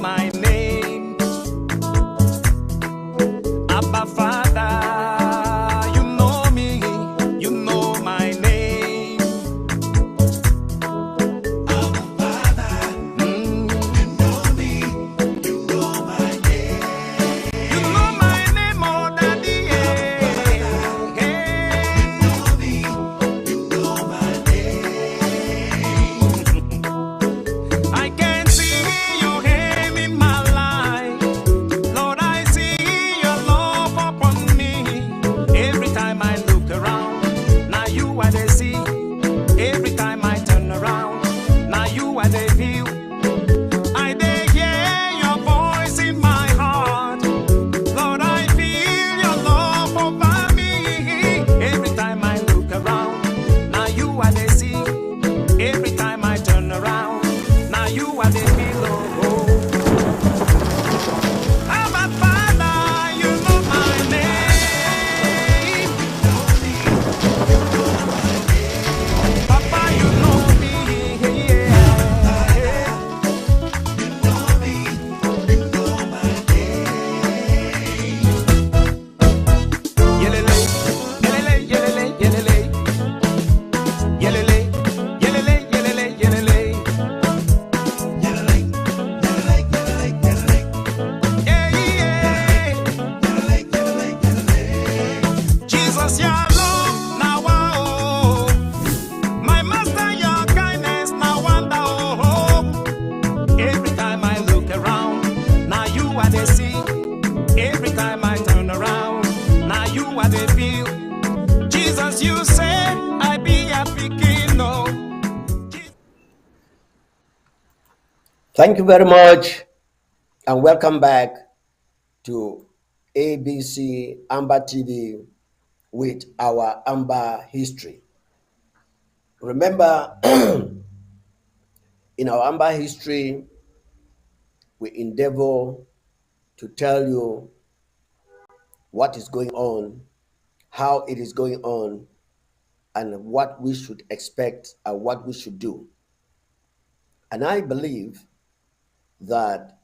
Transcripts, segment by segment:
my name. Abba Father, you know me, you know my name. Abba Father, you know me, you know my name. You know my name, oh Daddy. You know me, you know my name. I can see your hand in my life. Lord, I see your love upon me. Every time I look around, now you are the see. Every time I turn around, now you are the view. I dey hear your voice in my heart. Lord, I feel your love over me. Every time I look around, now you are the see. Every time I turn around, now you are the below. I'm a father, you know my name. Papa, you know me. Yeah. You know me, you know my name. Yelele, yelele, yelele, yelele. Yelele, yelele, yelele, yelele. Yelele, yelele, yelele, yelele. Yeah, yeah. Yelele, yelele, yelele. Jesus, your love, now oh. My master, your kindness, now wonder oh. Every time I look around, now you are the sea. Every time I turn around, now you are the view. Jesus, you said I be a picking no. Thank you very much and welcome back to ABC Amba TV with our Amba history. Remember, in our Amba history, we endeavor to tell you what is going on, how it is going on, and what we should expect and what we should do. And I believe that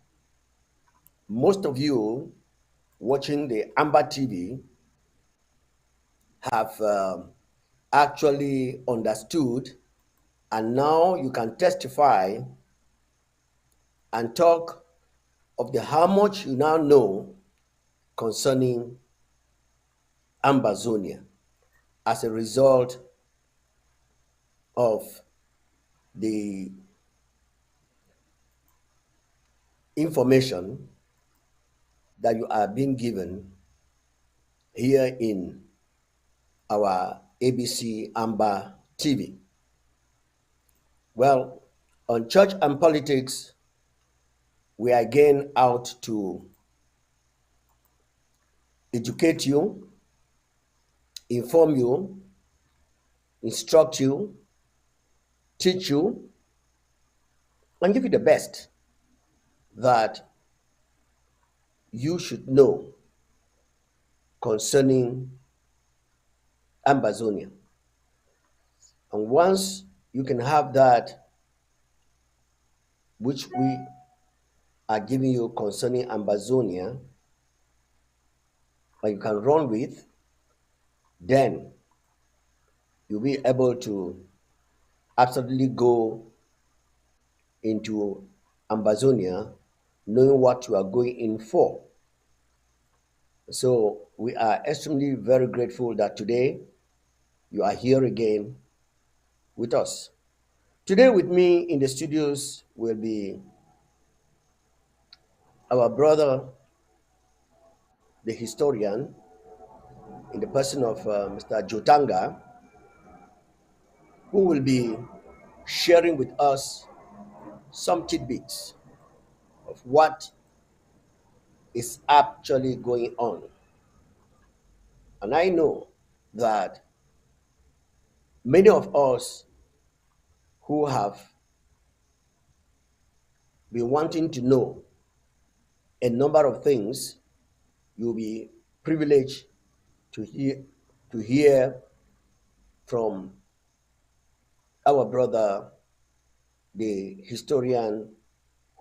most of you watching the Amba TV have actually understood, and now you can testify and talk of the how much you now know concerning Ambazonia as a result of the information that you are being given here in our ABC Amba TV. Well, on church and politics, we are again out to educate you, inform you, instruct you, teach you, and give you the best that you should know concerning Ambazonia. And once you can have that which we are giving you concerning Ambazonia, and you can run with, then you'll be able to absolutely go into Ambazonia knowing what you are going in for. So we are extremely very grateful that today you are here again with us. Today with me in the studios will be our brother, the historian, in the person of Mr. Joetanga, who will be sharing with us some tidbits of what is actually going on. And I know that many of us who have been wanting to know a number of things, you'll be privileged to hear from our brother, the historian,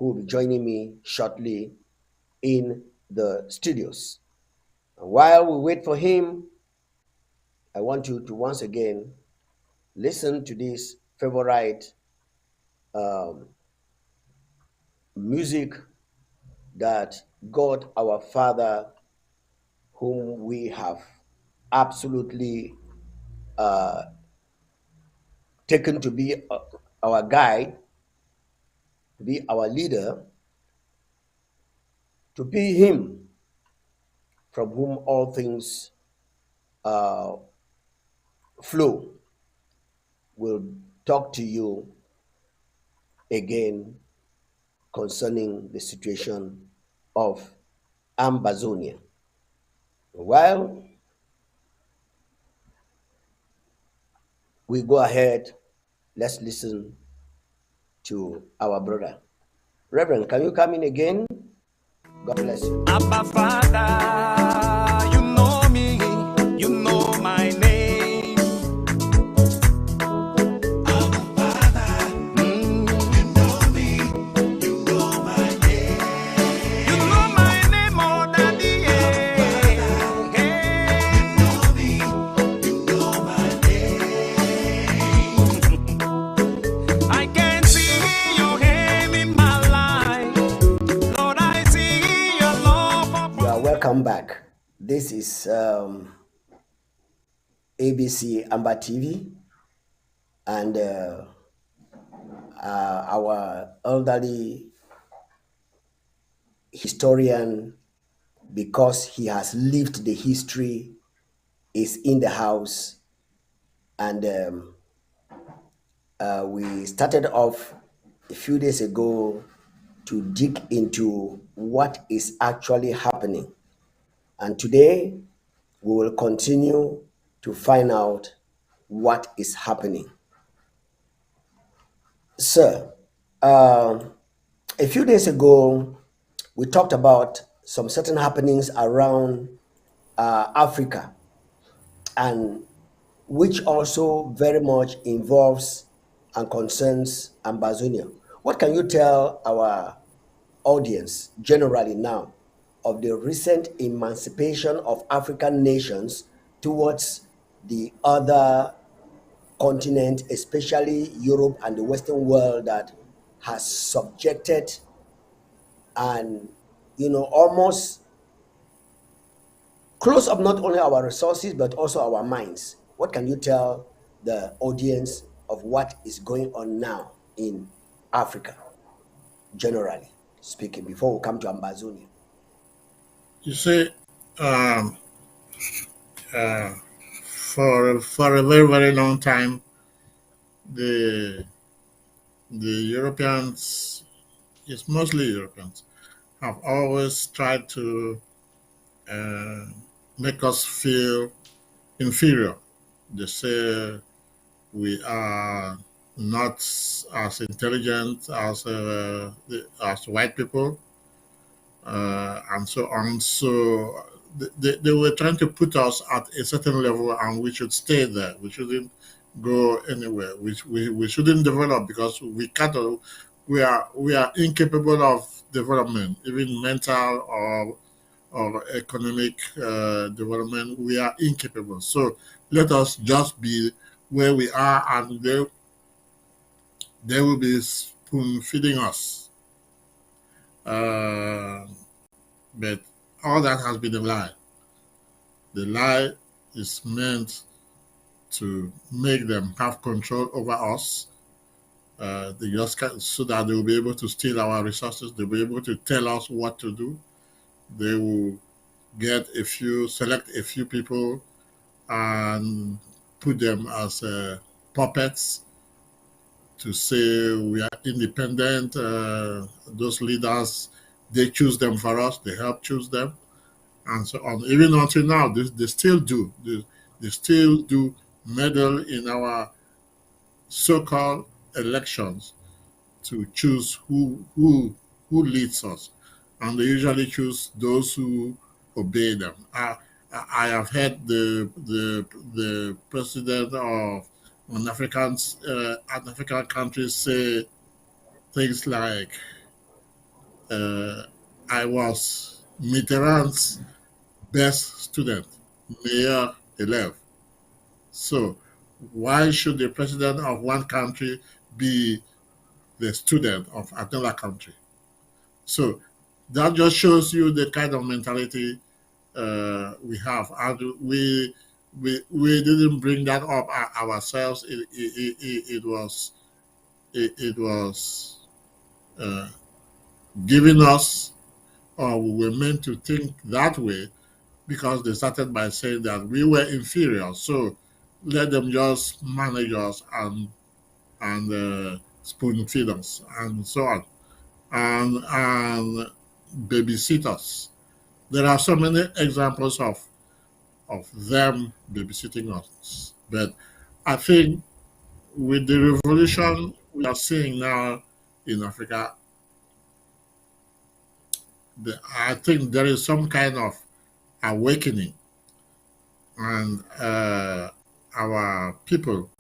who will be joining me shortly in the studios. And while we wait for him, I want you to once again listen to this favorite um, music that God our Father, whom we have absolutely uh, taken to be our guide, to be our leader, to be Him from whom all things uh, flow, will talk to you again concerning the situation of Ambazonia. While we go ahead, let's listen to our brother. Reverend, can you come in again? God bless you. Abba Father, you know me, you know my name. Abba Father, you know me, you know my name. You know my name more than the air. You know me, you know my name. I can see your hand in my life. Lord, I see your love You are upon welcome back. This is ABC Amba TV, and our elderly historian, because he has lived the history, is in the house. And we started off a few days ago to dig into what is actually happening. And today we will continue to find out what is happening. Sir, a few days ago, we talked about some certain happenings around Africa, and which also very much involves and concerns Ambazonia. What can you tell our audience generally now of the recent emancipation of African nations towards the other continent, especially Europe and the Western world, that has subjected and almost close up not only our resources but also our minds? What can you tell the audience of what is going on now in Africa, generally speaking, before we come to Ambazonia? You see, um, uh, for a very very long time, the Europeans, it's mostly Europeans, have always tried to uh, make us feel inferior. They say we are not as intelligent as white people, and so on. So they were trying to put us at a certain level, and we should stay there. We shouldn't go anywhere. We shouldn't develop because we can't. We are incapable of development, even mental or economic development. We are incapable. So let us just be where we are, and they will be spoon feeding us. Uh, but all that has been a lie. The lie is meant to make them have control over us. They just so that they will be able to steal our resources. They'll be able to tell us what to do. They will select a few people and put them as puppets to say we are independent. Those leaders, they choose them for us. They help choose them, and so on. Even until now, they still do. They still do meddle in our so-called elections to choose who leads us, and they usually choose those who obey them. I have heard the president of an African country say things like I was Mitterrand's best student, meilleur élève. So why should the president of one country be the student of another country? So that just shows you the kind of mentality we have. And we didn't bring that up ourselves. It was uh, given us, or we were meant to think that way because they started by saying that we were inferior. So let them just manage us and spoon feed us and so on and babysit us. There are so many examples of them babysitting us. But I think with the revolution we are seeing now in Africa, I think there is some kind of awakening, and our people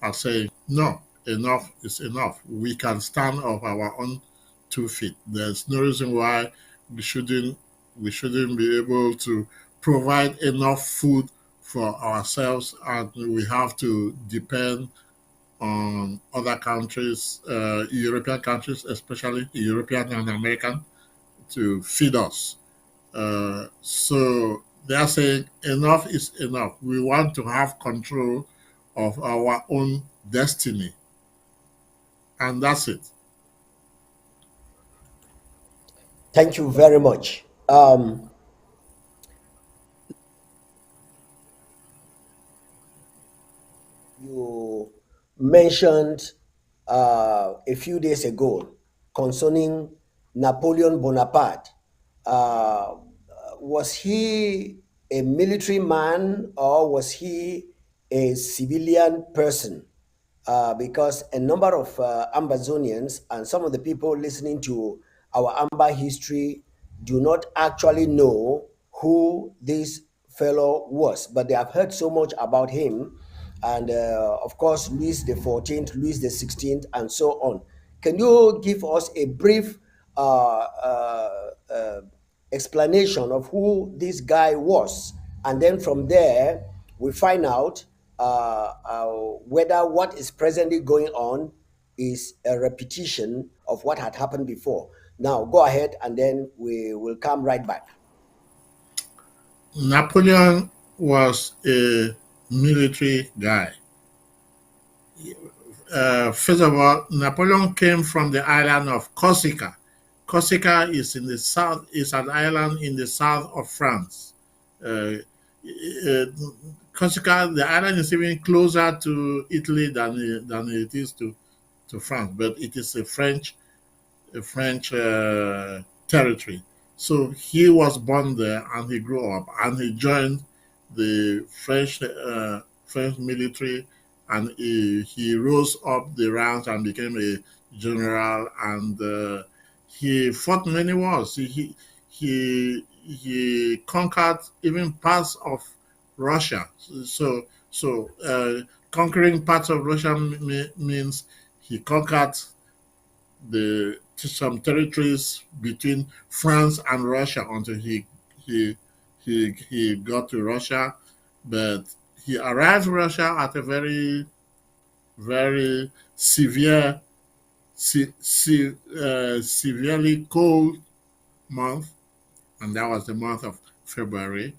are saying, no, enough is enough. We can stand on our own 2 feet. There's no reason why we shouldn't we shouldn't be able to provide enough food for ourselves, and we have to depend on other countries, European countries, especially European and American, to feed us. So they are saying enough is enough. We want to have control of our own destiny, and that's it. Thank you very much. You mentioned a few days ago concerning Napoleon Bonaparte. Uh, was he a military man or was he a civilian person? Because a number of Ambazonians and some of the people listening to our Amba history do not actually know who this fellow was, but they have heard so much about him, and of course, Louis the 14th, Louis the 16th, and so on. Can you give us a brief explanation of who this guy was? And then from there, we find out whether what is presently going on is a repetition of what had happened before. Now, go ahead and then we will come right back. Napoleon was a military guy. First of all, Napoleon came from the island of Corsica. Corsica is in the south. Is an island in the south of France. Uh, uh, Corsica, the island is even closer to Italy than it is to France, but it is a French territory. So he was born there and he grew up and he joined the French military, and he rose up the ranks and became a general, and he fought many wars. He conquered even parts of Russia. So conquering parts of Russia means he conquered the some territories between France and Russia until he got to Russia, but he arrived in Russia at a very severe severely cold month, and that was the month of February,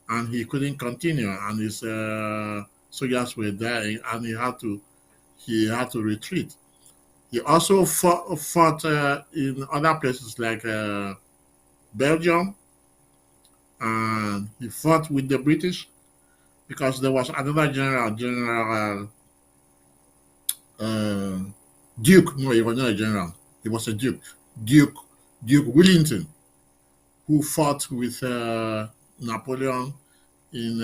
and he couldn't continue, and his soldiers were dying, and he had to retreat. He also fought in other places like Belgium, and he fought with the British because there was another General uh, Duke. No, he was not a general. He was a Duke. Duke Duke Wellington, who fought with Napoleon in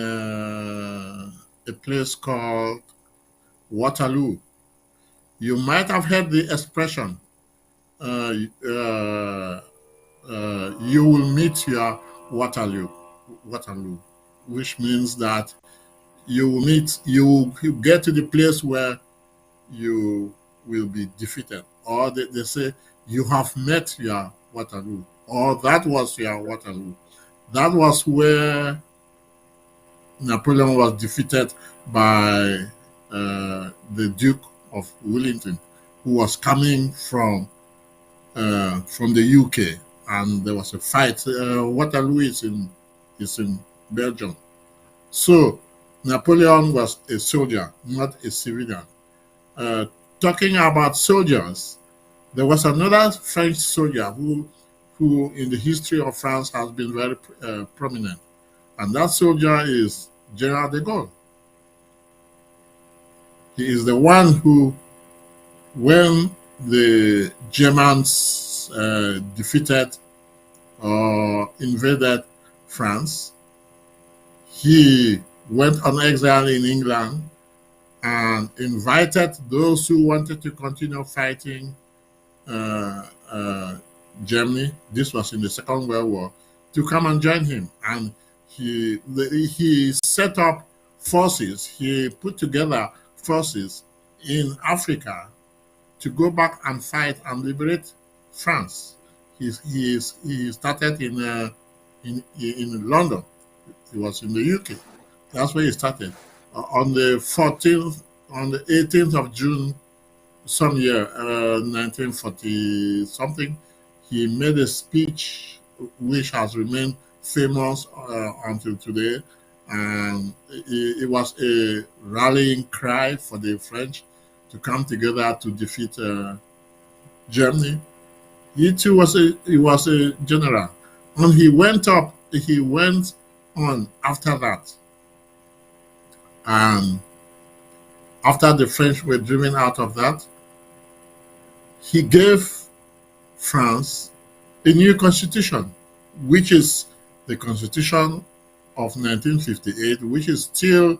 a place called Waterloo. You might have heard the expression, uh, uh, you will meet your Waterloo, which means that you get to the place where you will be defeated, or they say you have met Waterloo, or that was your Waterloo. That was where Napoleon was defeated by the Duke of Wellington, who was coming from the UK, and there was a fight. Waterloo is in Belgium. So Napoleon was a soldier, not a civilian. Uh, Talking about soldiers, there was another French soldier who in the history of France has been very prominent, and that soldier is General de Gaulle. He is the one who, when the Germans defeated or invaded France, he went on exile in England and invited those who wanted to continue fighting uh, uh, Germany. This was in the Second World War, to come and join him. And he set up forces. He put together forces in Africa to go back and fight and liberate France. He started in London. He was in the UK. That's where he started. On the 14th, on the 18th of June, some year, 1940 something, he made a speech which has remained famous until today. And it was a rallying cry for the French to come together to defeat Germany. He was a general, and he went on after that, and after the French were driven out of that, he gave France a new constitution, which is the Constitution of 1958, which is still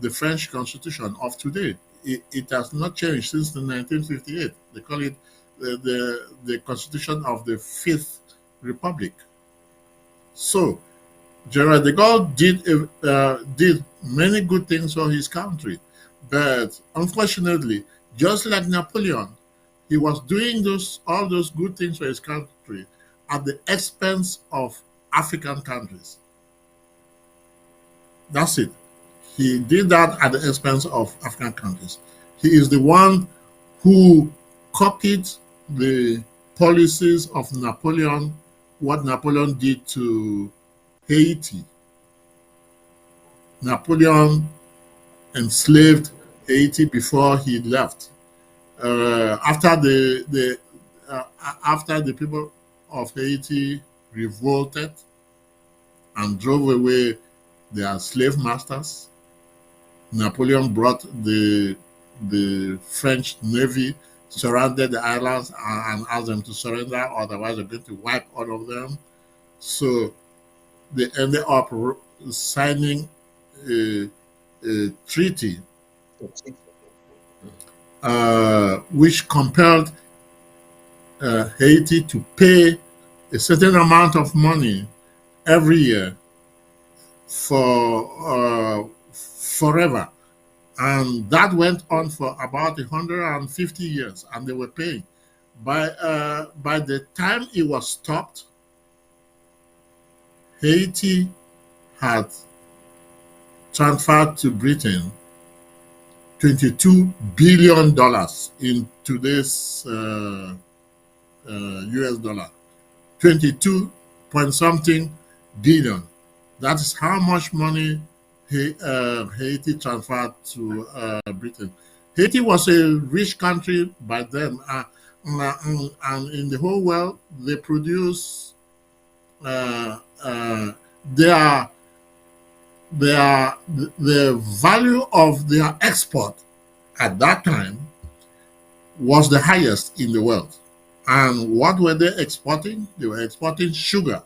the French Constitution of today. It has not changed since the 1958. They call it the Constitution of the Fifth Republic. So General de Gaulle did many good things for his country, but unfortunately, just like Napoleon, he was doing all those good things for his country at the expense of African countries. That's it. He did that at the expense of African countries. He is the one who copied the policies of Napoleon, what Napoleon did to Haiti. Napoleon enslaved Haiti before he left. After the people of Haiti revolted and drove away their slave masters, Napoleon brought the French Navy, surrounded the islands, and asked them to surrender, otherwise they're going to wipe all of them. So they ended up signing a treaty which compelled Haiti to pay a certain amount of money every year for forever. And that went on for about 150 years, and they were paying. By the time it was stopped, Haiti had transferred to Britain $22 billion in today's US dollar. 22 point something billion. That is how much money Haiti transferred to Britain. Haiti was a rich country by then, and in the whole world, they produce the value of their export at that time was the highest in the world. And what were they exporting? They were exporting sugar.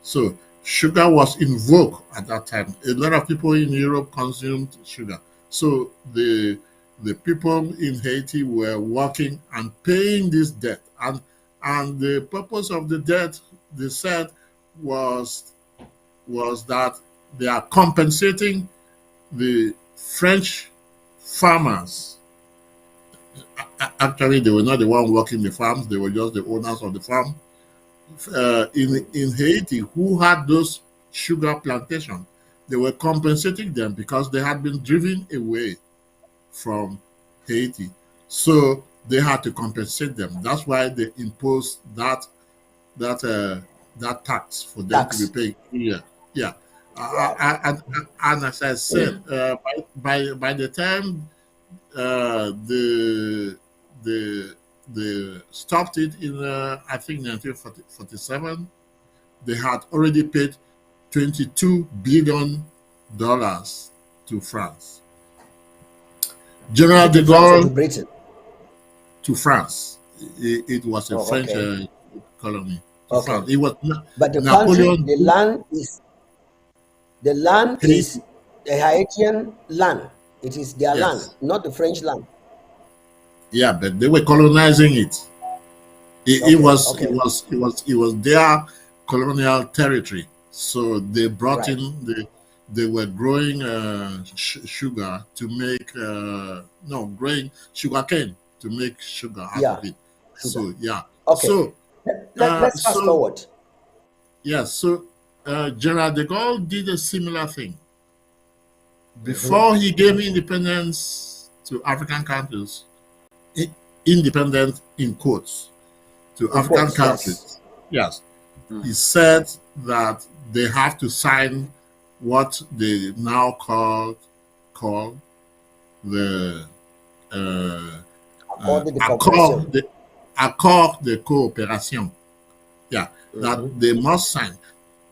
So sugar was in vogue at that time. A lot of people in Europe consumed sugar. So the people in Haiti were working and paying this debt. And the purpose of the debt, they said, was that they are compensating the French farmers Actually, they were not the one working the farms; they were just the owners of the farm. In Haiti, who had those sugar plantations, they were compensating them because they had been driven away from Haiti. So they had to compensate them. That's why they imposed that that tax for them to be Tax. paid. Yeah, yeah. Wow. And as I said, by the time the the stopped it in I think 1947, they had already paid $22 billion to France. Is General it de to France or Gaulle to Britain? to France. It was a Oh, French okay. colony to Okay. France. It was But the country, Napoleon the land is Haiti. the Haitian land. It is their land, Yes, not the French land. yeah, but they were colonizing it. It Okay. was it Okay. was it was it was their colonial territory. So they brought Right. in they were growing sugar to make no growing sugar cane to make sugar out Yeah. of it. Sugar. So yeah. Okay. So Let's fast so forward. yeah. So General de Gaulle did a similar thing Mhm. before he gave independence to African countries. i- Independent in quotes to In African quotes, yes. countries. Yes, he said that they have to sign what they now call the uh, According to the cooperation. accord de coopération. Yeah, that Mhm. they must sign.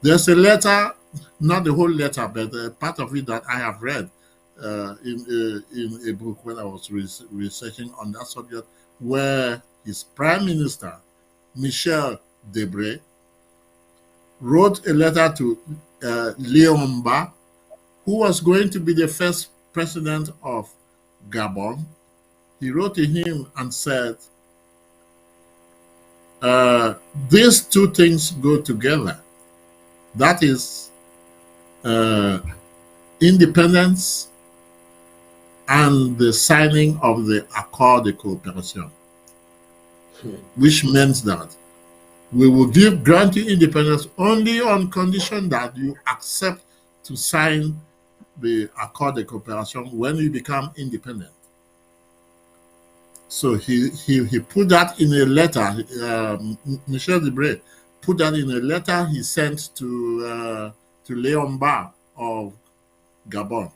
There's a letter, not the whole letter, but part of it that I have read in a book when I was researching on that subject, where his prime minister Michel Debré wrote a letter to Amba, who was going to be the first president of Gabon. He wrote to him and said, these two things go together. That is uh, independence and the signing of the Accord de Coopération, which means that we will grant you independence only on condition that you accept to sign the Accord de Coopération when you become independent. So he put that in a letter. Michel Debré put that in a letter he sent to Amba of Gabon,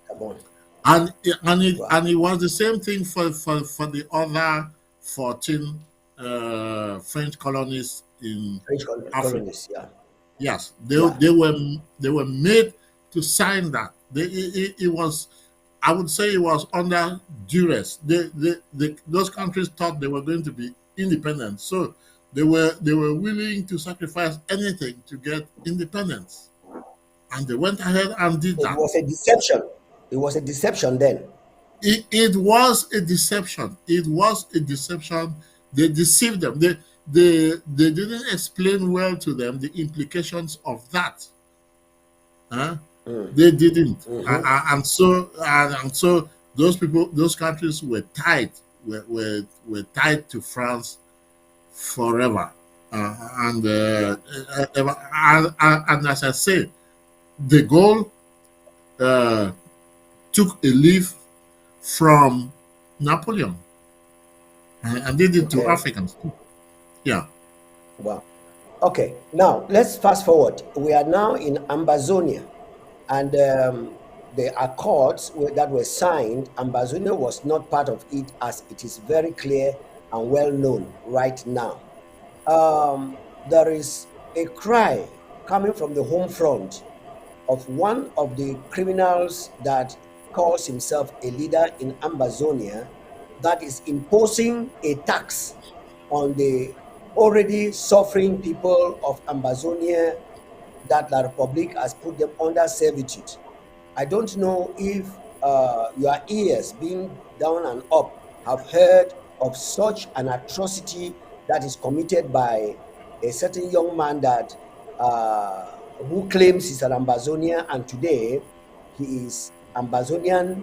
Come on. and it Wow. and it was the same thing for the other 14 French colonies in French Africa. colonies. Yeah. Yes, Yeah. they were made to sign that. It was, I would say, it was under duress. Those countries thought they were going to be independent, so they were willing to sacrifice anything to get independence, and they went ahead and did It that. was a deception. It was a deception then. It was a deception. It was a deception. They deceived them. They didn't explain well to them the implications of that. Huh? Mm. They didn't, Hmm. and so those people, those countries were tied, were tied to France forever, and as I say, de Gaulle uh, took a leaf from Napoleon and did it to Okay. Africans too. Yeah, Wow. Okay. Now let's fast forward. We are now in Ambazonia, and the accords that were signed, Ambazonia was not part of it, as it is very clear and well known right now. There is a cry coming from the home front of one of the criminals that calls himself a leader in Ambazonia, that is imposing a tax on the already suffering people of Ambazonia, that La Republic has put them under servitude. I don't know if your ears, being down and up, have heard of such an atrocity that is committed by a certain young man that who claims he's an Ambazonian, and today he is Ambazonian.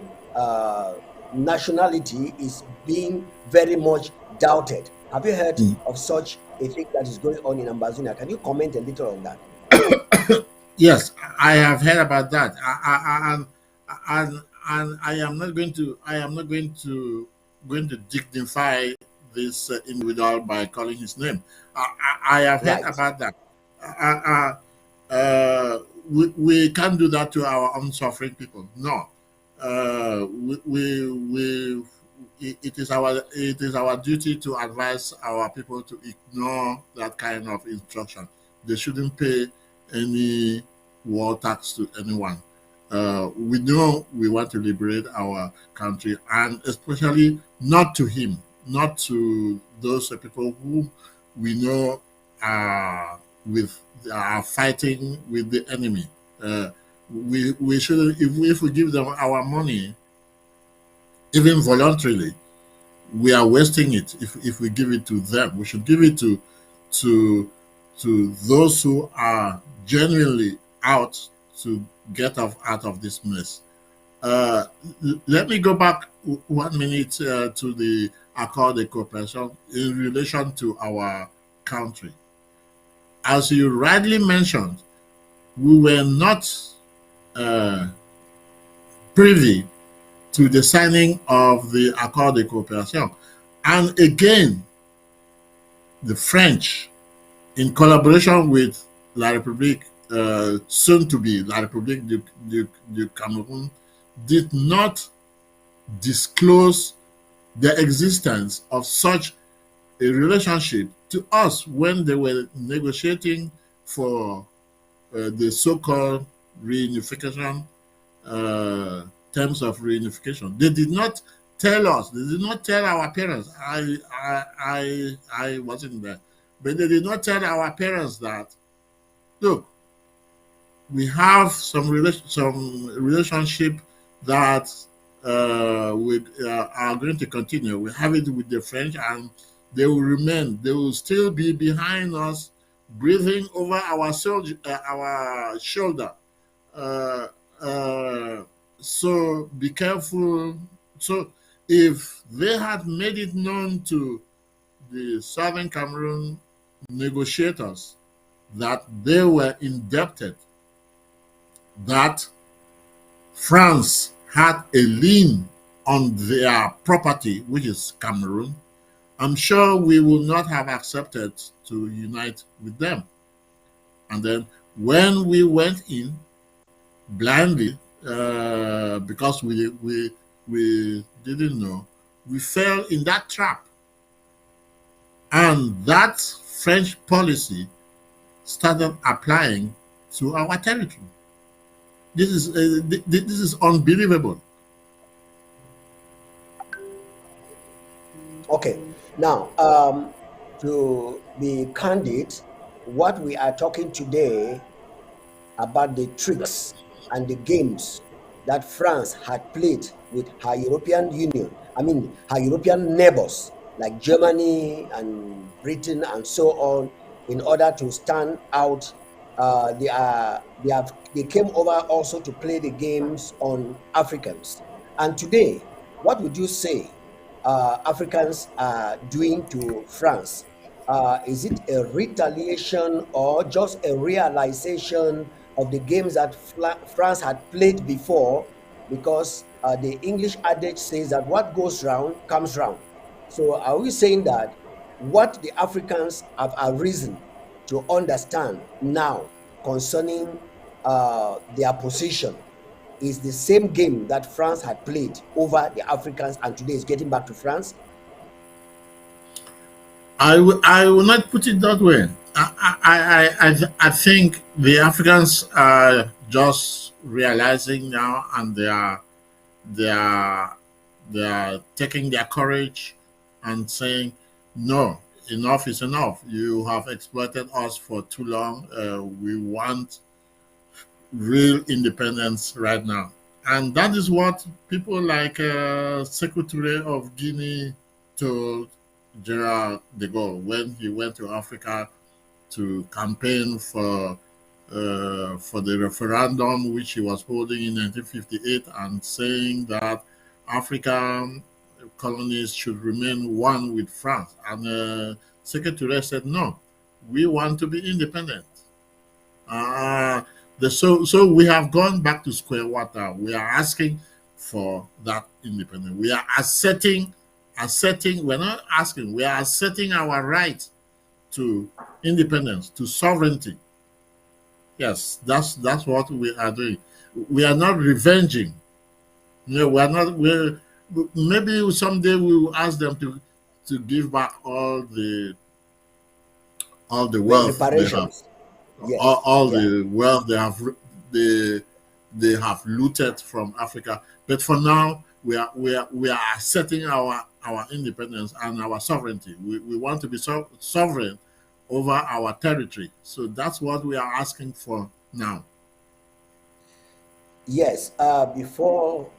nationality is being very much doubted. Have you heard Mm. of such a thing that is going on in Ambazonia? Can you comment a little on that? Yes, I have heard about that. And I am not going to. I am not going to dignify this individual by calling his name. I have heard Right. about that. Uh, uh, we can't do that to our unsuffering people. No, it is our duty to advise our people to ignore that kind of instruction. They shouldn't pay any war tax to anyone. We know we want to liberate our country, and especially not to him, not to those people who we know with are fighting with the enemy. Uh, we should, if we give them our money, even voluntarily, we are wasting it. If we give it to them, we should give it to those who are genuinely out to get off out of this mess. Uh, Let me go back 1 minute to the Accord de Cooperation in relation to our country. As you rightly mentioned, we were not uh, privy to the signing of the Accord de Coopération. And again, the French, in collaboration with La République, soon to be La République du Cameroon, did not disclose the existence of such a relationship to us when they were negotiating for the so-called reunification, uh, terms of reunification. They did not tell us. They did not tell our parents. I wasn't there, but they did not tell our parents that, look, we have some relationship that are going to continue. We have it with the French, and they will remain. They will still be behind us, breathing over our shoulder. Uh, uh, so be careful. So if they had made it known to the Southern Cameroon negotiators that they were indebted, that France had a lien on their property, which is Cameroon, I'm sure we will not have accepted to unite with them. And then when we went in blindly, because we didn't know, we fell in that trap, and that French policy started applying to our territory. This is unbelievable. Okay. Now, to be candid, what we are talking today about the tricks and the games that France had played with her European Union, I mean, her European neighbors like Germany and Britain and so on, in order to stand out. They came over also to play the games on Africans. And today, what would you say Africans are doing to France? Is it a retaliation or just a realization of the games that France had played before? Because the English adage says that what goes round comes round. So, are we saying that what the Africans have arisen to understand now concerning their position is the same game that France had played over the Africans and today is getting back to France? I will not put it that way. I think the Africans are just realizing now, and they are they are taking their courage and saying, no, enough is enough. You have exploited us for too long. We want real independence right now. And that is what people like Secretary of Guinea told General de Gaulle when he went to Africa to campaign for the referendum which he was holding in 1958, and saying that African colonies should remain one with France. And Secretary said, no, we want to be independent. Uh, so we have gone back to square water. We are asking for that independence. We are asserting, we're not asking, we are asserting our right to independence, to sovereignty. Yes, that's what we are doing. We are not revenging. No, we are not. We're maybe someday we will ask them to give back all the wealth they have, Reparations. Yes. all Yeah. the wealth they they have looted from Africa. But for now, we are asserting our independence and our sovereignty. We want to be sovereign over our territory. So that's what we are asking for now. Yes. Before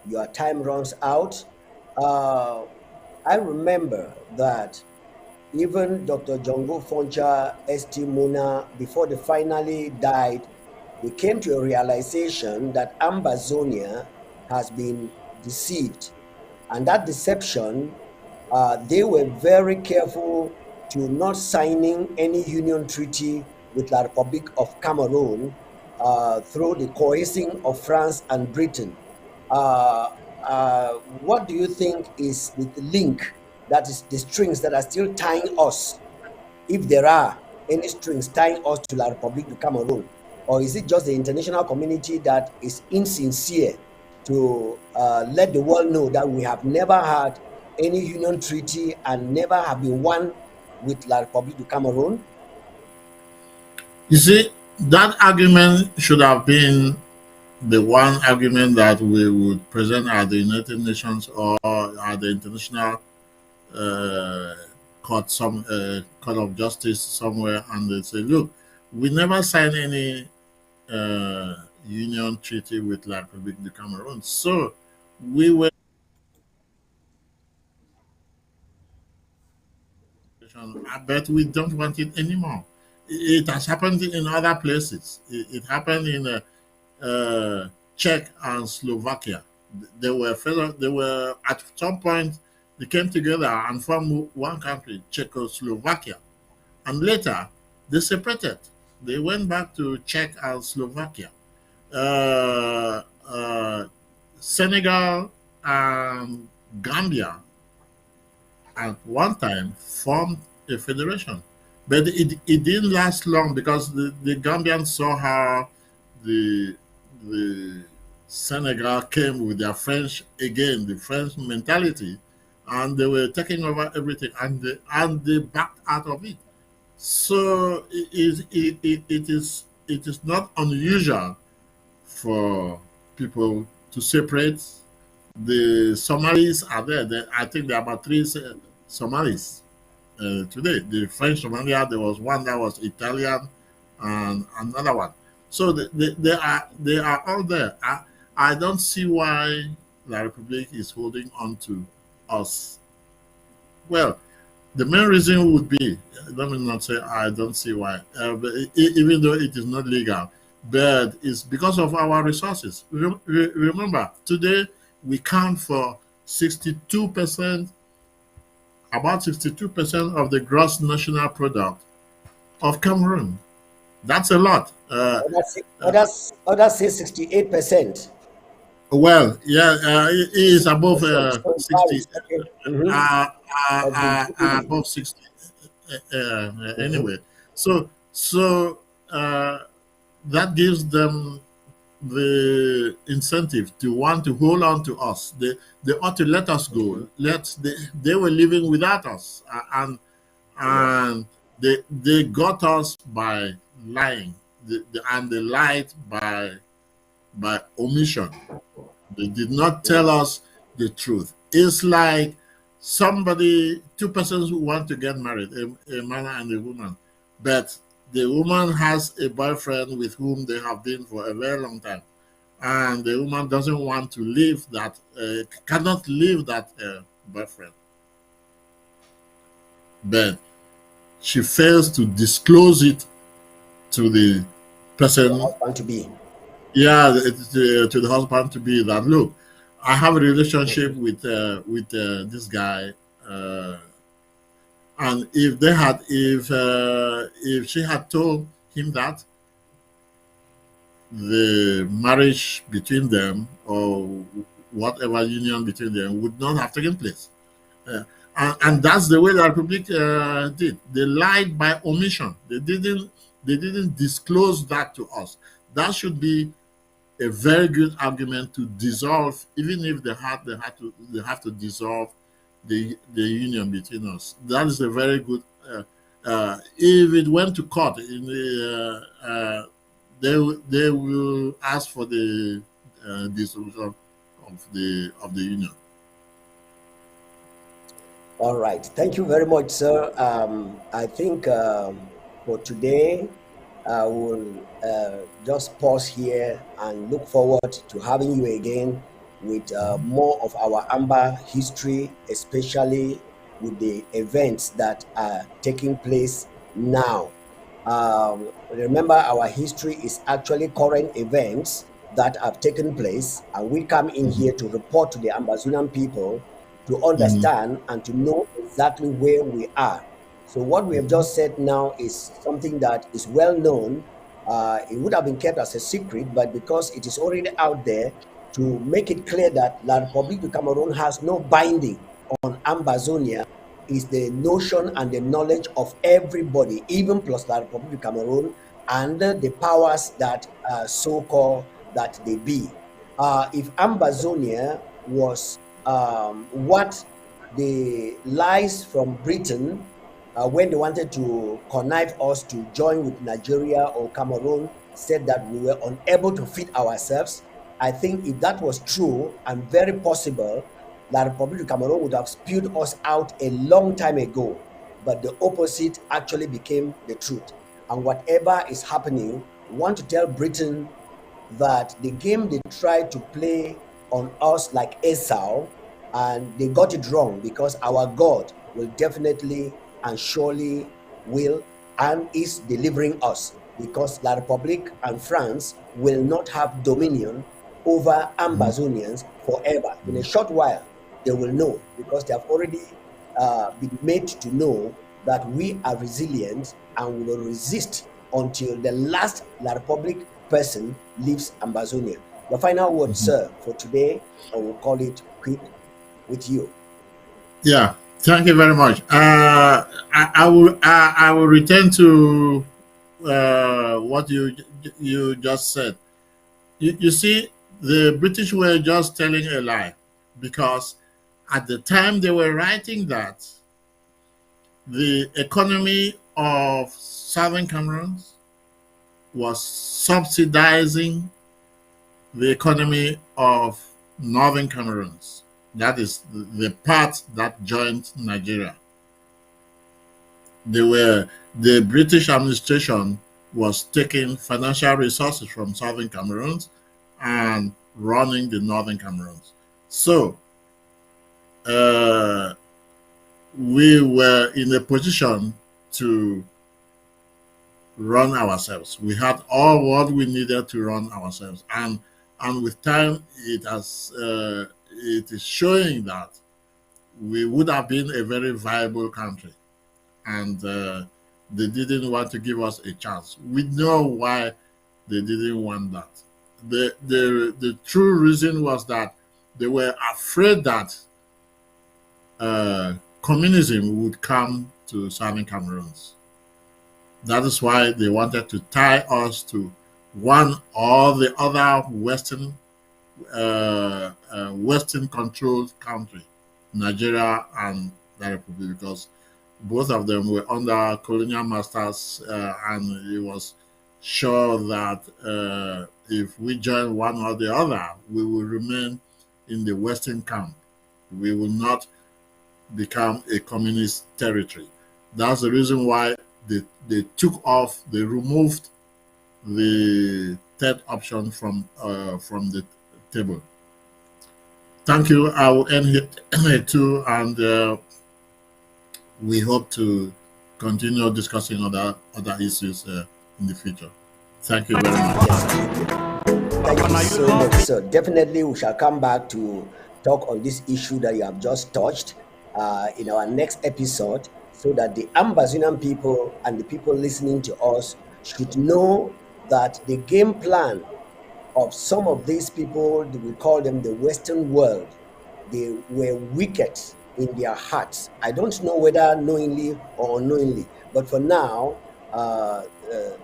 your time runs out, uh, I remember that even Dr. Jongo Foncha St. Muna, before they finally died, they came to a realization that Ambazonia has been deceived. And that deception, they were very careful to not signing any union treaty with the Republic of Cameroon through the coercing of France and Britain. Uh, what do you think is the link, that is the strings that are still tying us, if there are any strings tying us to La Republique du Cameroon? Or is it just the international community that is insincere to let the world know that we have never had any union treaty and never have been one with La Republique du Cameroon? You see, that argument should have been the one argument that we would present at the United Nations or at the international uh, court of justice somewhere, and they say, look, we never signed any union treaty with La Republique du Cameroon, so we were, I bet we don't want it anymore. It has happened in other places. It happened in Czech and Slovakia. They were they were at some point they came together and formed one country, Czechoslovakia, and later they separated. They went back to Czech and Slovakia. Uh, uh, Senegal and Gambia at one time formed a federation. But it didn't last long because the Gambians saw how the the Senegal came with their French again, the French mentality, and they were taking over everything, and they backed out of it. So it is not unusual for people to separate. The Somalis are there. I think there are about three Somalis today. The French Somalia, there was one that was Italian, and another one. So they are all there. I don't see why La Republic is holding on to us. Well, the main reason would be, let me not say I don't see why, but even though it is not legal, but it's because of our resources. Remember, today we count for 62%, about 62% of the gross national product of Cameroon. That's a lot. Others say 68%. Well, yeah, it is above So far 60, is okay. Mhm. Of the GDP. above 60 anyway. So that gives them the incentive to want to hold on to us. They ought to let us go. They were living without us, Yes. and they got us by lying, and they lied by omission. They did not tell us the truth. It's like two persons who want to get married, a man and a woman, but the woman has a boyfriend with whom they have been for a very long time, and the woman doesn't want to leave that, cannot leave that boyfriend, but she fails to disclose it to the The person, husband to be. yeah, to the husband to be, that look, I have a relationship with this guy, uh, and if she had told him that the marriage between them or whatever union between them would not have taken place. Uh, and that's the way the Republic did. They lied by omission. They didn't disclose that to us. That should be a very good argument to dissolve, even if they have to dissolve the union between us. That is a very good. If it went to court, they will ask for the dissolution of the union. All right. Thank you very much, sir. I think for today, I will just pause here and look forward to having you again with more of our Amba history, especially with the events that are taking place now. Remember, our history is actually current events that have taken place, and we come in here to report to the Amazonian people to Mhm. understand and to know exactly where we are. So, what we have just said now is something that is well known. It would have been kept as a secret, but because it is already out there, to make it clear that La Republique du Cameroon has no binding on Ambazonia is the notion and the knowledge of everybody, even plus La Republique du Cameroon and the powers that so-called that they be. If Ambazonia was what the lies from Britain when they wanted to connive us to join with Nigeria or Cameroon, said that we were unable to feed ourselves. I think if that was true and very possible, La Republic of Cameroon would have spewed us out a long time ago. But the opposite actually became the truth. And whatever is happening, we want to tell Britain that the game they tried to play on us like Esau, and they got it wrong, because our God will definitely and surely will and is delivering us, because La Republique and France will not have dominion over Ambazonians forever. In a short while, they will know, because they have already been made to know that we are resilient and we will resist until the last La Republic person leaves Ambazonia. The final word, sir, for today, or we'll call it quit with you. Yeah, thank you very much. I will return to what you just said. You see, the British were just telling a lie, because at the time they were writing that, the economy of Southern Cameroon was subsidizing the economy of Northern Cameroon. That is the part that joined Nigeria. The British administration was taking financial resources from Southern Cameroon and running the Northern Cameroon. So uh, we were in a position to run ourselves. We had all what we needed to run ourselves, and with time, it is showing that we would have been a very viable country, and they didn't want to give us a chance. We know why they didn't want that. The true reason was that they were afraid that communism would come to Southern Cameroon. That is why they wanted to tie us to one or the other Western controlled country, Nigeria and the Republic, because both of them were under colonial masters, and it was sure that if we join one or the other, we will remain in the Western camp. We will not become a communist territory. That's the reason why they took off, they removed the third option from the table. Thank you. I will end here too, and we hope to continue discussing other issues in the future. Thank you very much. Yes, sir. Thank you Now you so love much, me. sir. Definitely, we shall come back to talk on this issue that you have just touched in our next episode so that the Amazonian people and the people listening to us should know that the game plan of some of these people, we call them the Western world, they were wicked in their hearts. I don't know whether knowingly or unknowingly, but for now,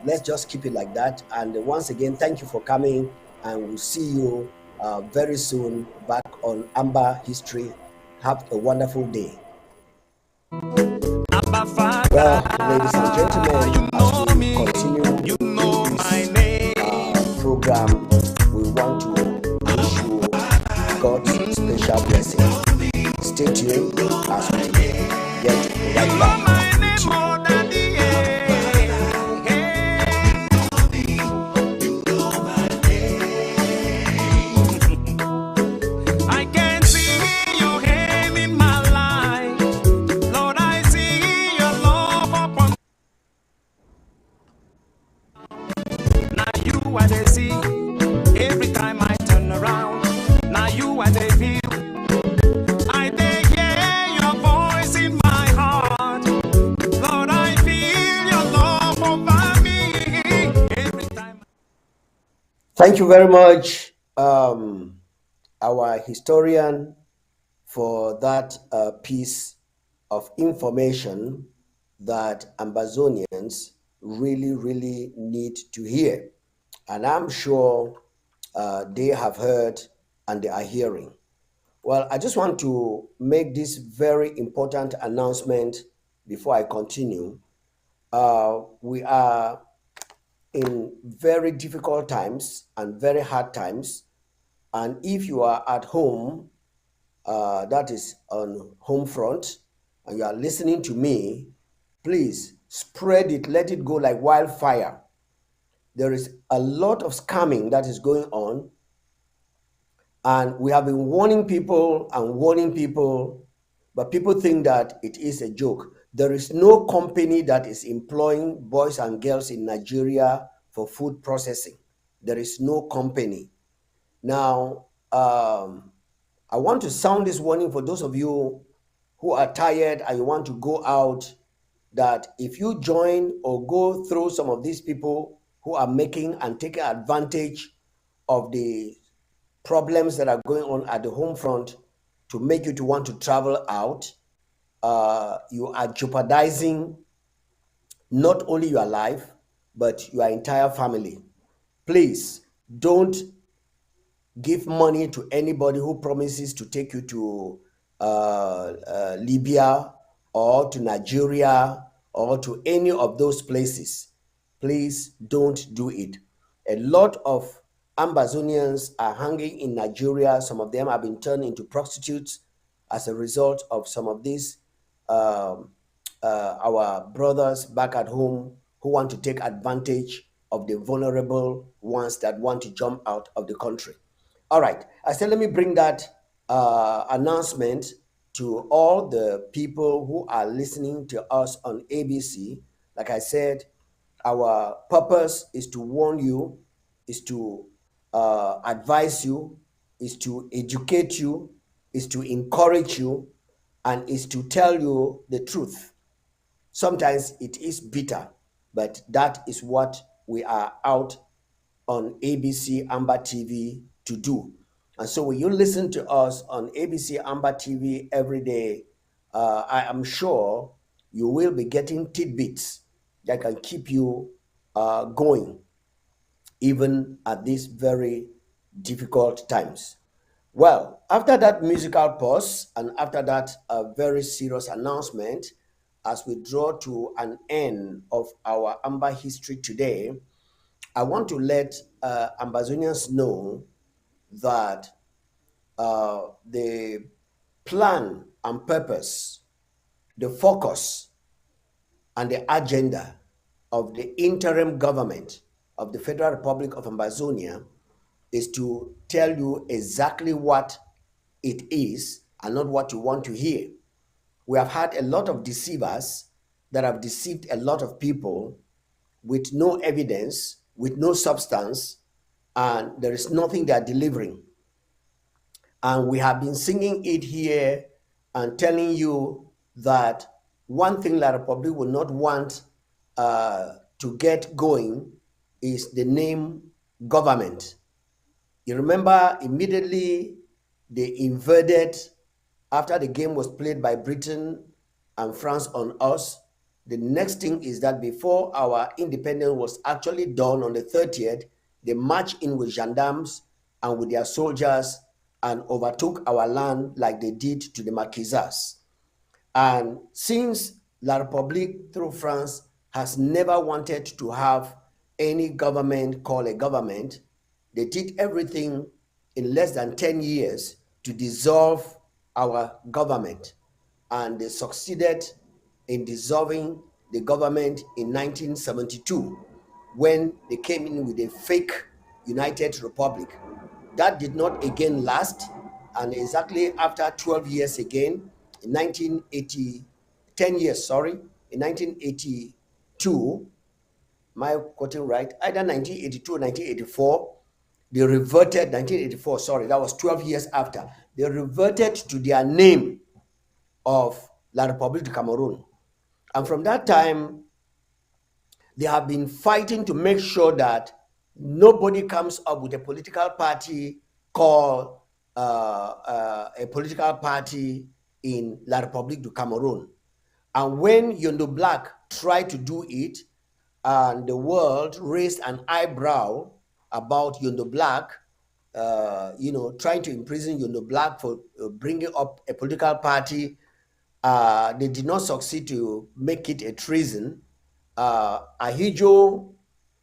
let's just keep it like that. And once again, thank you for coming, and we'll see you very soon back on Amba History. Have a wonderful day. Abba Father, Well, ladies and gentlemen, you as know we me, continue you in know my this name. program, we want to wish you God's special blessing. Stay tuned as we get You right know back my with name you. more than the air. I can see your hand in my life. Lord, I see your love upon. Now you are the see. Every time I turn around, now you are the feel. I dey hear your voice in my heart. Lord, I feel your love over me. Every time. Thank you very much, our historian, for that piece of information that Amazonians really, really need to hear. And I'm sure they have heard and they are hearing. Well, I just want to make this very important announcement before I continue. We are in very difficult times and very hard times. And if you are at home, that is on home front, and you are listening to me, please spread it, let it go like wildfire. There is a lot of scamming that is going on, and we have been warning people, but people think that it is a joke. There is no company that is employing boys and girls in Nigeria for food processing. There is no company. Now, I want to sound this warning for those of you who are tired and you want to go out, that if you join or go through some of these people who are making and taking advantage of the problems that are going on at the home front to make you to want to travel out, you are jeopardizing not only your life, but your entire family. Please don't give money to anybody who promises to take you to Libya or to Nigeria or to any of those places. Please don't do it. A lot of Ambazonians are hanging in Nigeria. Some of them have been turned into prostitutes as a result of some of these um, our brothers back at home who want to take advantage of the vulnerable ones that want to jump out of the country. All right. I said, let me bring that announcement to all the people who are listening to us on ABC. Like I said, our purpose is to warn you, is to advise you, is to educate you, is to encourage you, and is to tell you the truth. Sometimes it is bitter, but that is what we are out on ABC Amba TV to do. And so when you listen to us on ABC Amba TV every day, I am sure you will be getting tidbits that can keep you going, even at these very difficult times. Well, after that musical pause and after that very serious announcement, as we draw to an end of our Amba history today, I want to let Ambazonians know that the plan and purpose, the focus and the agenda of the interim government of the Federal Republic of Ambazonia is to tell you exactly what it is and not what you want to hear. We have had a lot of deceivers that have deceived a lot of people with no evidence, with no substance, and there is nothing they are delivering. And we have been singing it here and telling you that one thing La Republic will not want to get going is the name government. You remember immediately they invaded after the game was played by Britain and France on us. The next thing is that before our independence was actually done on the 30th, they marched in with gendarmes and with their soldiers and overtook our land like they did to the Marquisas. And since La République through France has never wanted to have any government called a government, they did everything in less than 10 years to dissolve our government. And they succeeded in dissolving the government in 1972 when they came in with a fake United Republic. That did not again last, and exactly after 12 years again, in 1980, 10 years, sorry, in 1982, am I quoting right? Either 1982 or 1984, they reverted, 1984, sorry, that was 12 years after. They reverted to their name of La République du Cameroon. And from that time, they have been fighting to make sure that nobody comes up with a political party called a political party in La République du Cameroon. And when Yondo Black tried to do it, and the world raised an eyebrow about Yondo Black, trying to imprison Yondo Black for bringing up a political party, they did not succeed to make it a treason. Ahijo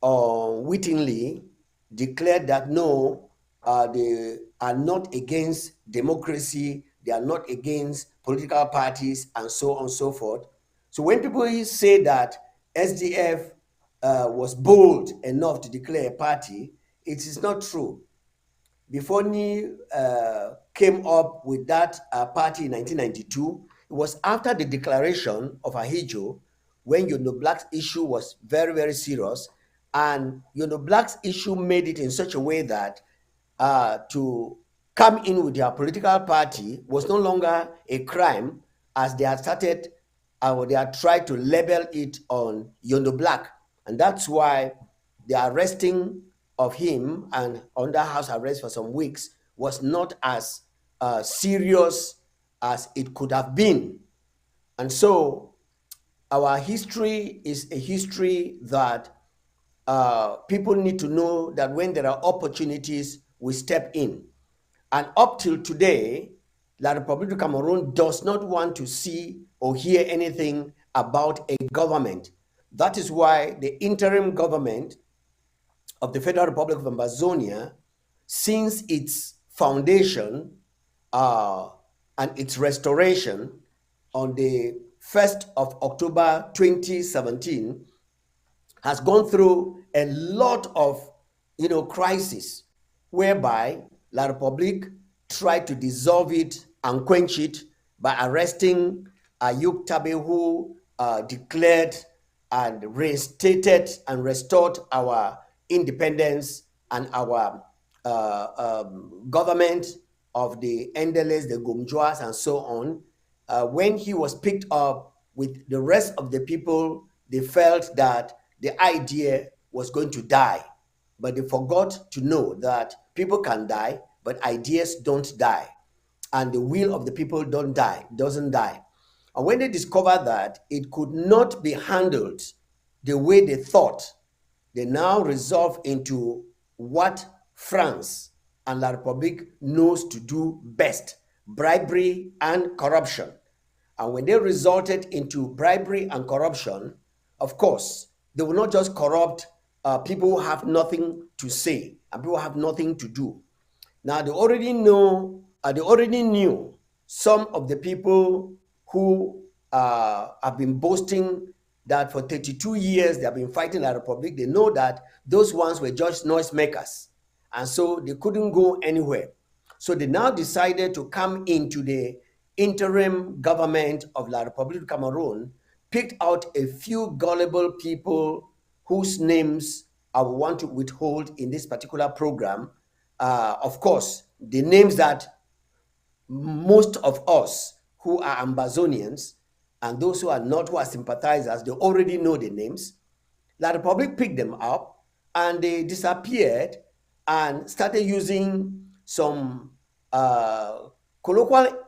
wittingly declared that no, they are not against democracy, they are not against political parties, and so on and so forth. So when people say that SDF was bold enough to declare a party, it is not true. Before Ni came up with that party in 1992, it was after the declaration of Ahijo when Yondo Black's issue was very, very serious. And Yondo Black's issue made it in such a way that to come in with their political party was no longer a crime, as they had started or they had tried to label it on Yondo Black. And that's why the arresting of him and under house arrest for some weeks was not as serious as it could have been. And so our history is a history that people need to know that when there are opportunities, we step in. And up till today, La République du Cameroon does not want to see or hear anything about a government. That is why the interim government of the Federal Republic of Ambazonia, since its foundation and its restoration on the 1st of October 2017, has gone through a lot of crisis, whereby La Republique tried to dissolve it and quench it by arresting Ayuk Tabe, who declared and reinstated and restored our independence and our government of the Endeles, the Gumjuas, and so on. When he was picked up with the rest of the people, they felt that the idea was going to die. But they forgot to know that people can die, but ideas don't die. And the will of the people doesn't die. And when they discovered that it could not be handled the way they thought, they now resolve into what France and La République knows to do best: bribery and corruption. And when they resulted into bribery and corruption, of course, they will not just corrupt people who have nothing to say and people who have nothing to do. Now they already knew some of the people who have been boasting that for 32 years they have been fighting La Republic. They know that those ones were just noisemakers, and so they couldn't go anywhere. So they now decided to come into the interim government of La Republique of Cameroon, picked out a few gullible people whose names I would want to withhold in this particular program. Of course, the names that most of us who are Ambazonians and those who are not, who are sympathizers, they already know the names. La Republic picked them up and they disappeared and started using some colloquial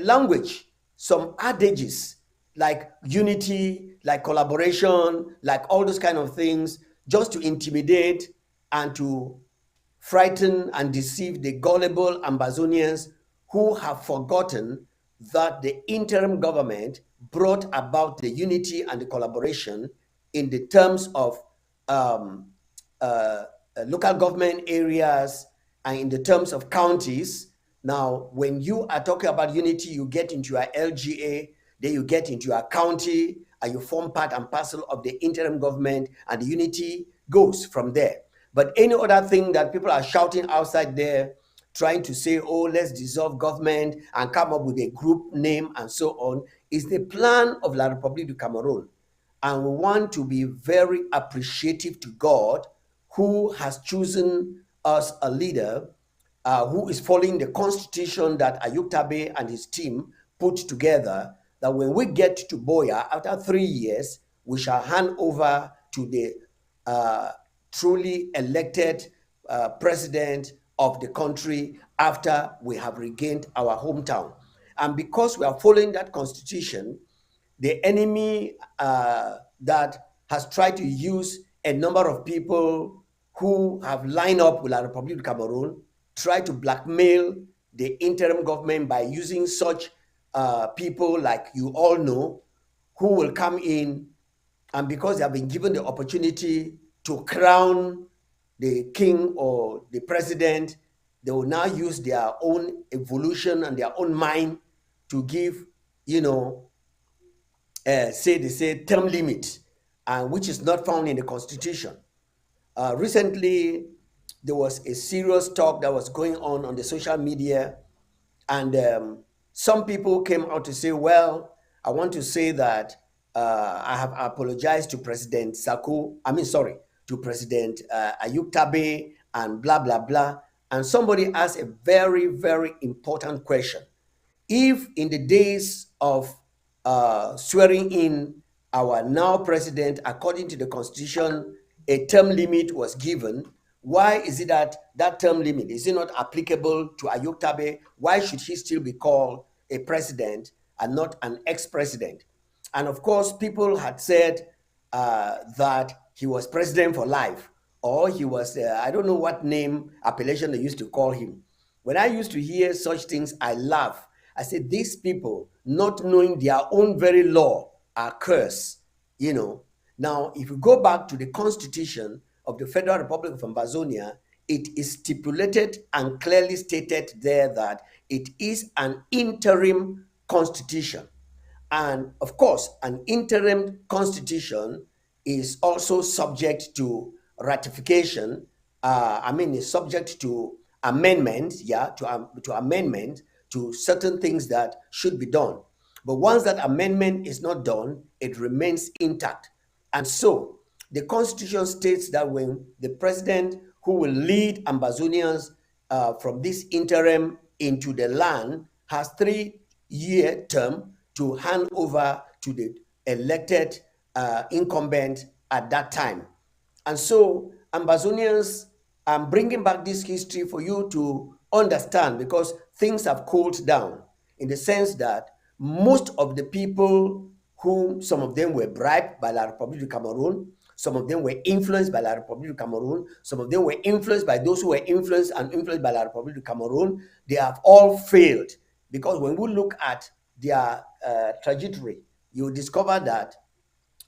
language, some adages like unity, like collaboration, like all those kind of things, just to intimidate and to frighten and deceive the gullible Ambazonians who have forgotten that the interim government brought about the unity and the collaboration in the terms of um, local government areas and in the terms of counties. Now, when you are talking about unity, you get into your LGA, then you get into your county, and you form part and parcel of the interim government, and the unity goes from there. But any other thing that people are shouting outside there, trying to say, oh, let's dissolve government and come up with a group name and so on, is the plan of La République du Cameroon. And we want to be very appreciative to God who has chosen us a leader who is following the constitution that Ayuk Tabe and his team put together, that when we get to Boya, after 3 years, we shall hand over to the truly elected president of the country after we have regained our hometown. And because we are following that constitution, the enemy that has tried to use a number of people who have lined up with La République du Cameroon, try to blackmail the interim government by using such people like you all know, who will come in, and because they have been given the opportunity to crown the king or the president, they will now use their own evolution and their own mind to give, say term limit, which is not found in the constitution. Recently, there was a serious talk that was going on the social media, and some people came out to say, well, I want to say that I have apologized to President to President Ayuk Tabe and blah, blah, blah. And somebody asked a very, very important question. If in the days of swearing in our now president, according to the constitution, a term limit was given, why is it that that term limit is it not applicable to Ayuk Tabe? Why should he still be called a president and not an ex-president? And of course, people had said that he was president for life, or he was, I don't know what name, appellation they used to call him. When I used to hear such things, I laugh. I said, these people, not knowing their own very law, are cursed, Now, if you go back to the constitution of the Federal Republic of Ambazonia, it is stipulated and clearly stated there that it is an interim constitution. And of course, an interim constitution is also subject to ratification. Is subject to amendment, to amendment to certain things that should be done. But once that amendment is not done, it remains intact. And so the constitution states that when the president who will lead Ambazonians from this interim into the land has 3-year term to hand over to the elected incumbent at that time. And so Ambazonians, I'm bringing back this history for you to understand, because things have cooled down in the sense that most of the people whom some of them were bribed by La République du Cameroon, some of them were influenced by La République du Cameroon, some of them were influenced by those who were influenced by La République du Cameroon. They have all failed, because when we look at their trajectory, you discover that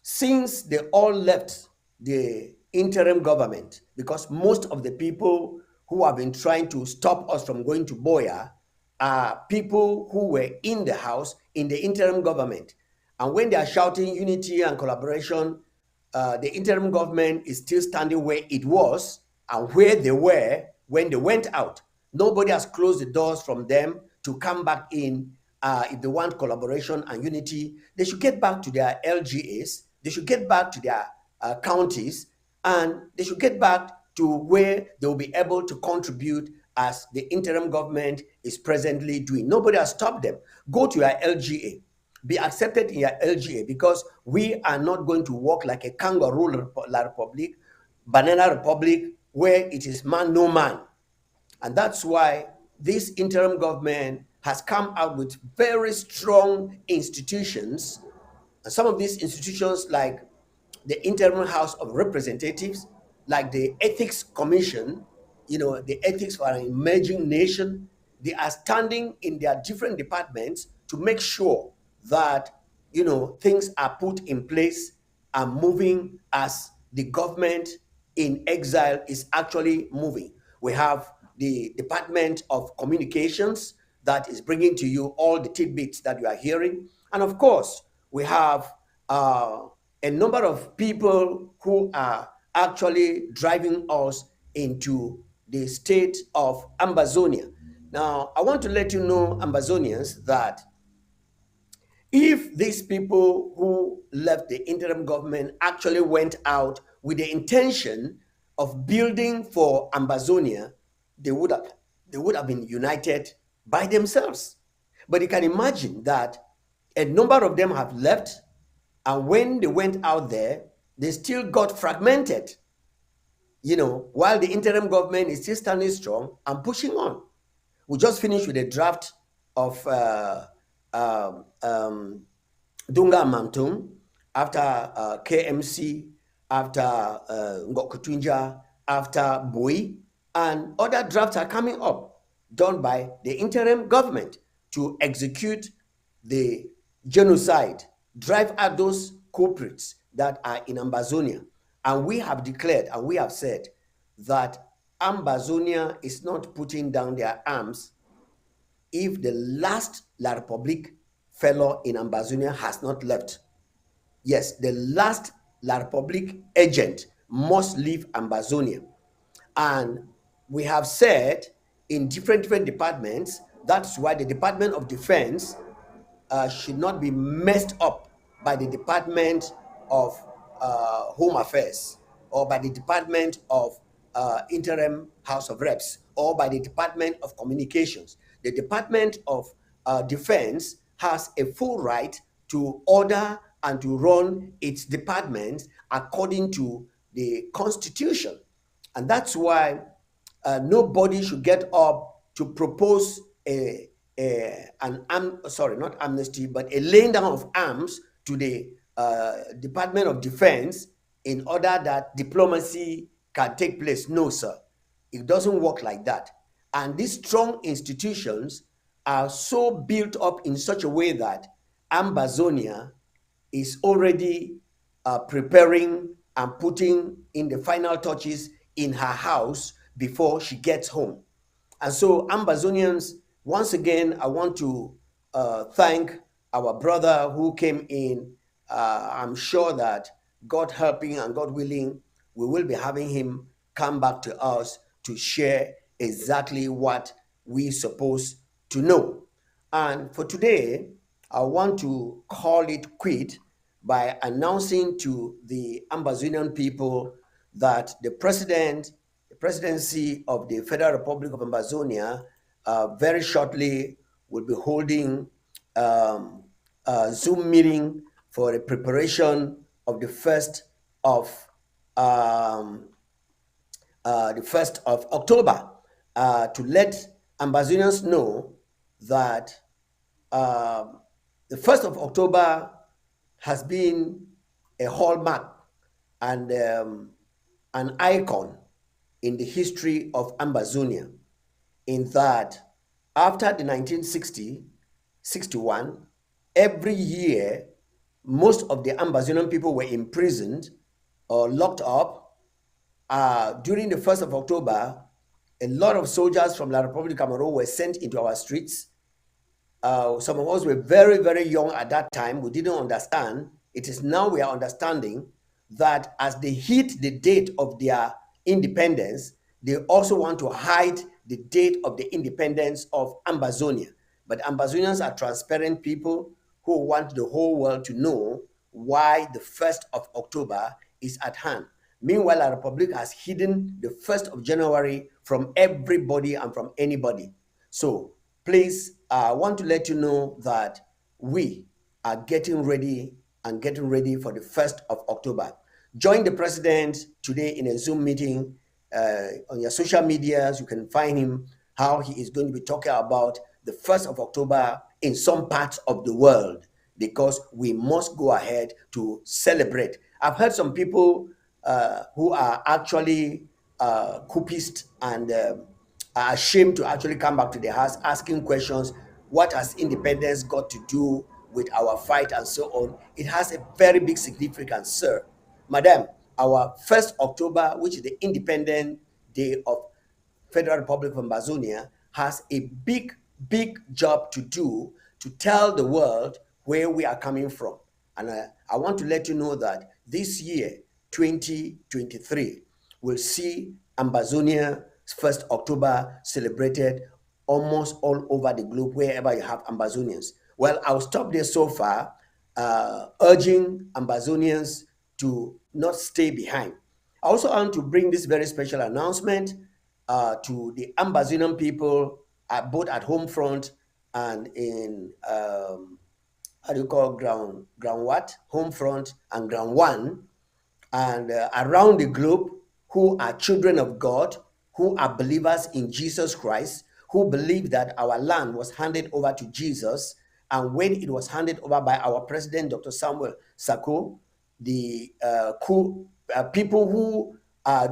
since they all left the interim government, because most of the people who have been trying to stop us from going to Boya are people who were in the house in the interim government. And when they are shouting unity and collaboration, the interim government is still standing where it was and where they were when they went out. Nobody has closed the doors from them to come back in. If they want collaboration and unity, they should get back to their LGAs. They should get back to their counties and they should get back to where they will be able to contribute as the interim government is presently doing. Nobody has stopped them. Go to your LGA. Be accepted in your LGA, because we are not going to walk like a kangaroo republic, banana republic, where it is man no man. And that's why this interim government has come out with very strong institutions. And some of these institutions, like the Interim House of Representatives, like the Ethics Commission, the Ethics for an Emerging Nation, they are standing in their different departments to make sure that, things are put in place and moving as the government in exile is actually moving. We have the Department of Communications that is bringing to you all the tidbits that you are hearing. And of course, we have a number of people who are actually driving us into the state of Ambazonia. Now, I want to let you know, Ambazonians, that if these people who left the interim government actually went out with the intention of building for Ambazonia, they would have been united by themselves. But you can imagine that a number of them have left, and when they went out there, they still got fragmented, while the interim government is still standing strong and pushing on. We just finished with a draft of Dunga Mantung, after KMC, after Ngokutunja, after Bui, and other drafts are coming up, done by the interim government to execute the genocide, drive out those culprits that are in Ambazonia. And we have declared and we have said that Ambazonia is not putting down their arms if the last La Republique fellow in Ambazonia has not left. Yes, the last La Republique agent must leave Ambazonia. And we have said in different departments, that's why the Department of Defense should not be messed up by the Department of Home Affairs, or by the Department of Interim House of Reps, or by the Department of Communications. The Department of Defense has a full right to order and to run its departments according to the Constitution. And that's why nobody should get up to propose not amnesty, but a laying down of arms to the Department of Defense in order that diplomacy can take place. No, sir. It doesn't work like that. And these strong institutions are so built up in such a way that Ambazonia is already preparing and putting in the final touches in her house before she gets home. And so, Ambazonians, once again, I want to thank our brother who came in. I'm sure that God helping and God willing, we will be having him come back to us to share exactly what we supposed to know. And for today, I want to call it quit by announcing to the Ambazonian people that the presidency of the Federal Republic of Ambazonia very shortly will be holding a Zoom meeting for a preparation of the 1st of October to let Ambazonians know that the 1st of October has been a hallmark and an icon in the history of Ambazonia, in that after the 1960-61, every year, most of the Ambazonian people were imprisoned or locked up. During the 1st of October, a lot of soldiers from La Republic of Cameroon were sent into our streets. Some of us were very, very young at that time. We didn't understand. It is now we are understanding that as they hit the date of their independence, they also want to hide the date of the independence of Ambazonia. But Ambazonians are transparent people who want the whole world to know why the 1st of October is at hand. Meanwhile, our republic has hidden the 1st of January from everybody and from anybody. So please, I want to let you know that we are getting ready for the 1st of October. Join the president today in a Zoom meeting. On your social medias, you can find him, how he is going to be talking about the 1st of October in some parts of the world, because we must go ahead to celebrate. I've heard some people who are actually coopist and are ashamed to actually come back to the house asking questions. What has independence got to do with our fight and so on? It has a very big significance, sir. Madam, our 1st October, which is the Independent Day of Federal Republic of Amazonia, has a big job to do to tell the world where we are coming from. And I want to let you know that this year, 2023, will see Amazonia 1st October celebrated almost all over the globe, wherever you have Ambazonians. Well, I'll stop there so far, urging Ambazonians to not stay behind. I also want to bring this very special announcement to the Ambazonian people, both at home front and in how do you call ground what? Home front and ground one, and around the globe, who are children of God, who are believers in Jesus Christ, who believe that our land was handed over to Jesus. And when it was handed over by our president, Dr. Samuel Sako, the people who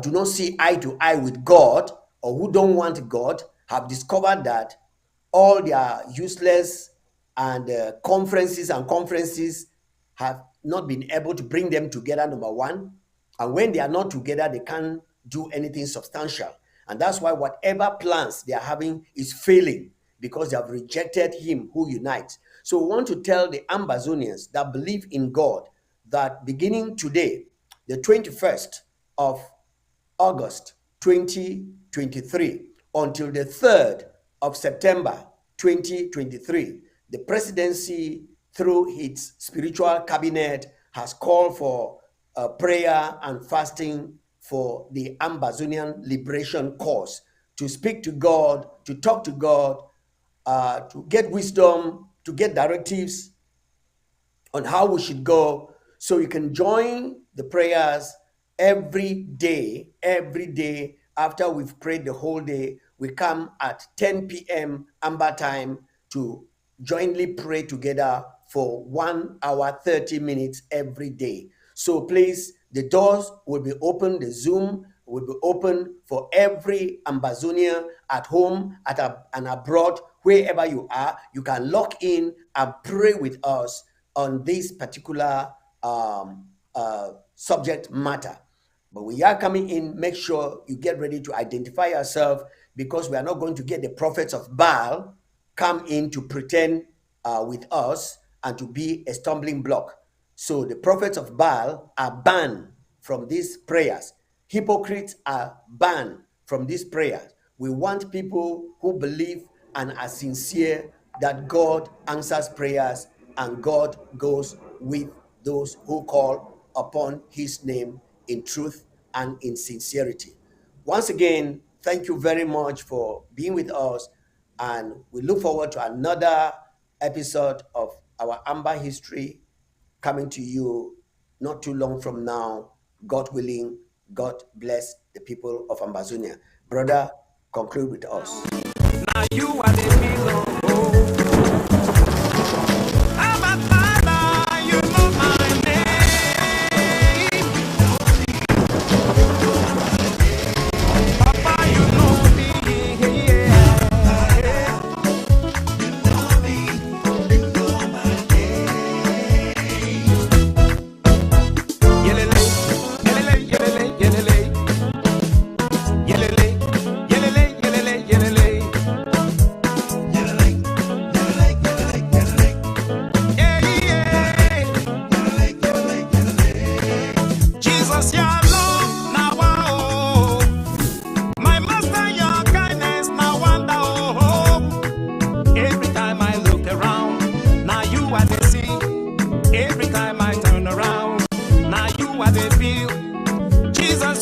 do not see eye to eye with God, or who don't want God, have discovered that all their useless and conferences have not been able to bring them together, number one. And when they are not together, they can't do anything substantial. And that's why whatever plans they are having is failing, because they have rejected him who unites. So we want to tell the Ambazonians that believe in God that beginning today, the 21st of August 2023, until the 3rd of September 2023, the presidency, through its spiritual cabinet, has called for prayer and fasting for the Ambazonian liberation cause, to speak to God, to talk to God, to get wisdom, to get directives on how we should go. So you can join the prayers every day after we've prayed the whole day. We come at 10 p.m. Amba time to jointly pray together for 1 hour, 30 minutes every day. So please, the doors will be open, the Zoom will be open for every Ambazonia at home and abroad, wherever you are. You can log in and pray with us on this particular subject matter. But we are coming in, make sure you get ready to identify yourself, because we are not going to get the prophets of Baal come in to pretend with us and to be a stumbling block. So the prophets of Baal are banned from these prayers. Hypocrites are banned from these prayers. We want people who believe and are sincere that God answers prayers and God goes with those who call upon his name in truth and in sincerity. Once again, thank you very much for being with us, and we look forward to another episode of our Amba history coming to you not too long from now. God willing, God bless the people of Ambazonia. Brother, conclude with us. Now you are the hero. I'm a father, you know my name. Papa, you know me. Yeah. Yelele, yelele, yelele, yelele. Yelele, yelele, yelele, yelele.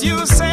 you say